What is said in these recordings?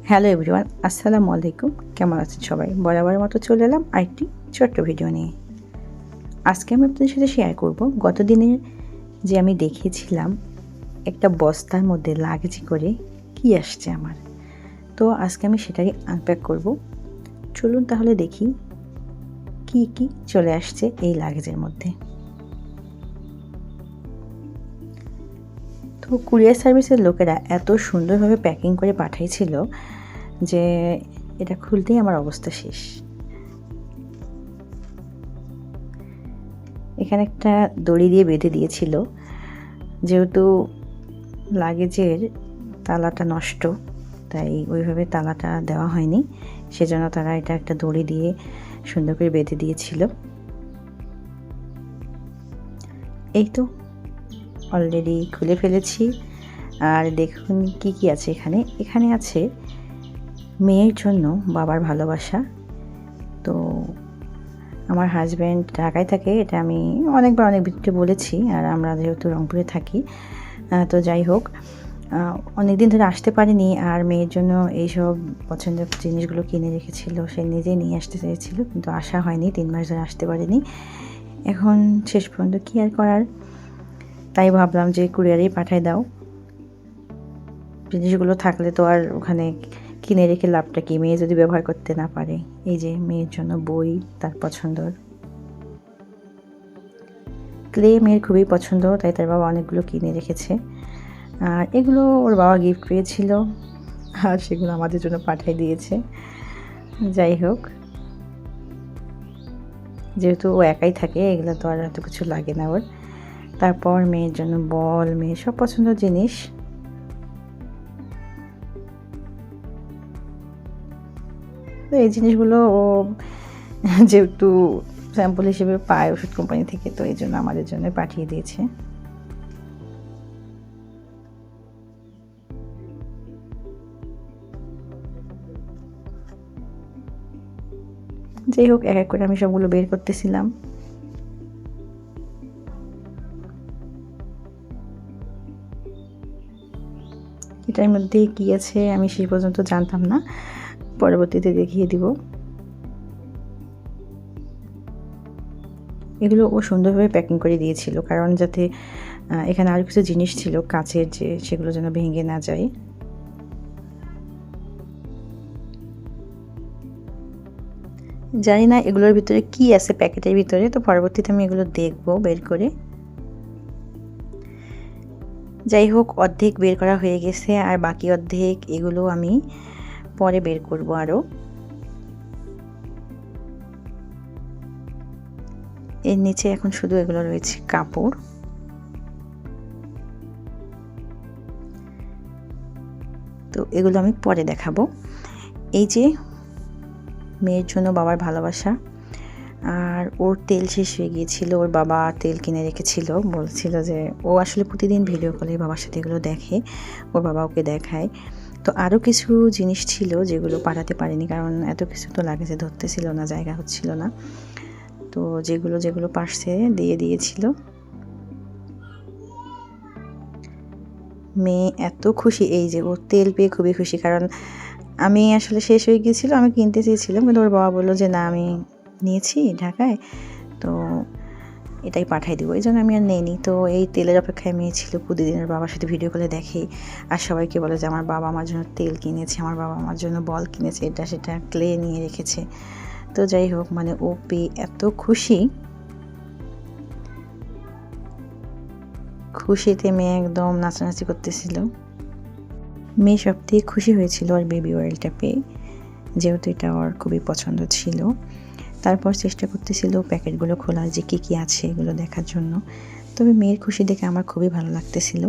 Hello everyone, আসসালামু আলাইকুম। কেমন আছেন সবাই? বরাবরের মতো চলে এলাম আরেকটি ছোট্ট ভিডিও নিয়ে। আজকে আমি আপনাদের সাথে শেয়ার করব গতদিনে যে আমি দেখিয়েছিলাম একটা বস্তার মধ্যে লাগেজ করে কি আসছে আমার। তো আজকে আমি সেটাই আনপ্যাক করব। চলুন তাহলে দেখি কি কি চলে আসছে এই লাগেজের মধ্যে। তো কুরিয়ার সার্ভিসের লোকেরা এত সুন্দরভাবে প্যাকিং করে পাঠিয়েছিল যে এটা খুলতেই আমার অবস্থা শেষ। এখানে একটা দড়ি দিয়ে বেঁধে দিয়েছিল, যেহেতু লাগেজের তালাটা নষ্ট তাই ওইভাবে তালাটা দেওয়া হয়নি, সেজন্য তারা এটা একটা দড়ি দিয়ে সুন্দর করে বেঁধে দিয়েছিল। এই তো অলরেডি খুলে ফেলেছি। আর দেখুন কি কি আছে এখানে। এখানে আছে মেয়ের জন্য বাবার ভালোবাসা। তো আমার হাজব্যান্ড ঢাকায় থাকে, এটা আমি অনেকবার অনেক ভিডিওতে বলেছি। আর আমরা যেহেতু রংপুরে থাকি, তো যাই হোক, অনেক দিন ধরে আসতে পারিনি। আর মেয়ের জন্য এইসব পছন্দের জিনিসগুলো কিনে রেখেছিল, সে নিজেই নিয়ে আসতে চেয়েছিল, কিন্তু আসা হয়নি। 3 মাস ধরে আসতে পারিনি। এখন শেষ পর্যন্ত কী আর করার, তাই ভাবলাম যে কুরিয়ারেই পাঠাই দাও। জিনিসগুলো থাকলে তো আর ওখানে কিনে রেখে লাভটা কি, মেয়ে যদি ব্যবহার করতে না পারে। এই যে মেয়ের জন্য বই, তার পছন্দর ক্লে মেয়ের খুবই পছন্দ, তাই তার বাবা অনেকগুলো কিনে রেখেছে। আর এগুলো ওর বাবা গিফট পেয়েছিল, আর সেগুলো আমাদের জন্য পাঠিয়ে দিয়েছে। যাই হোক, যেহেতু ও একাই থাকে, এগুলো তো আর এত কিছু লাগে না ওর। তারপর মেয়ের জন্য বল, মেয়ের সব পছন্দের জিনিস। তো এই জিনিসগুলো ও যেহেতু স্যাম্পল হিসেবে পায় ওষুধ কোম্পানি থেকে, তো এই জন্য আমাদের জন্য পাঠিয়ে দিয়েছে। যাই হোক, এক এক করে আমি সবগুলো বের করতেছিলাম। এটার মধ্যে কি আছে আমি সেই পর্যন্ত জানতাম না, পরবর্তীতে দেখিয়ে দিব। এগুলো ও সুন্দরভাবে প্যাকিং করে দিয়েছিল, কারণ যাতে এখানে আরও কিছু জিনিস ছিল কাচের, যে সেগুলো যেন ভেঙে না যায়। জানি না এগুলোর ভিতরে কি আছে প্যাকেটের ভিতরে, তো পরবর্তীতে আমি এগুলো দেখবো বের করে। যাই হোক, অর্ধেক বের করা হয়ে গেছে, আর বাকি অর্ধেক এগুলো আমি পরে বের করব আরও। এর নিচে এখন শুধু এগুলো রয়েছে কাপড়। তো এগুলো আমি পরে দেখাবো। এই যে মেয়ের জন্য বাবার ভালোবাসা, আর ওর তেল শেষ হয়ে গিয়েছিল, ওর বাবা তেল কিনে রেখেছিল। বলছিল যে ও আসলে প্রতিদিন ভিডিও কলে বাবার সাথে এগুলো দেখে, ওর বাবা ওকে দেখায়। তো আরও কিছু জিনিস ছিল যেগুলো পাঠাতে পারিনি, কারণ এত কিছু তো লাগেজে ধরতেছিল না, জায়গা হচ্ছিল না। তো যেগুলো যেগুলো পারছে দিয়ে দিয়েছিল। মেয়ে এত খুশি, এই যে ওর তেল পেয়ে খুবই খুশি, কারণ আমি আসলে শেষ হয়ে গিয়েছিল, আমি কিনতে চেয়েছিলাম, কিন্তু ওর বাবা বললো যে না, আমি নিয়েছি ঢাকায়, তো এটাই পাঠাই দিব। এই জন্য আমি আর নেইনি। তো এই তেলের অপেক্ষায় মেয়ে ছিল, প্রতিদিনের বাবার সাথে ভিডিও কলে দেখে, আর সবাইকে বলে যে আমার বাবা আমার জন্য তেল কিনেছে, আমার বাবা আমার জন্য বল কিনেছে, এটা সেটা ক্লে নিয়ে রেখেছে। তো যাই হোক, মানে ও পেয়ে এত খুশি, খুশিতে মেয়ে একদম নাচানাচি করতেছিল। মেয়ে সবথেকে খুশি হয়েছিল ওর বেবি অয়েলটা পেয়ে, যেহেতু এটা ওর খুবই পছন্দ ছিল। তারপর চেষ্টা করতেছিল প্যাকেটগুলো খোলার, যে কী কী আছে এগুলো দেখার জন্য। তবে মেয়ের খুশি দেখে আমার খুবই ভালো লাগতেছিল।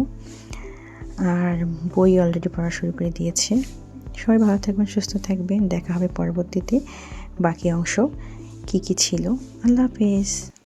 আর বই অলরেডি পড়া শুরু করে দিয়েছে। সবাই ভালো থাকবেন, সুস্থ থাকবেন। দেখা হবে পরবর্তীতে বাকি অংশ কী কী ছিল। আল্লাহ হাফেজ।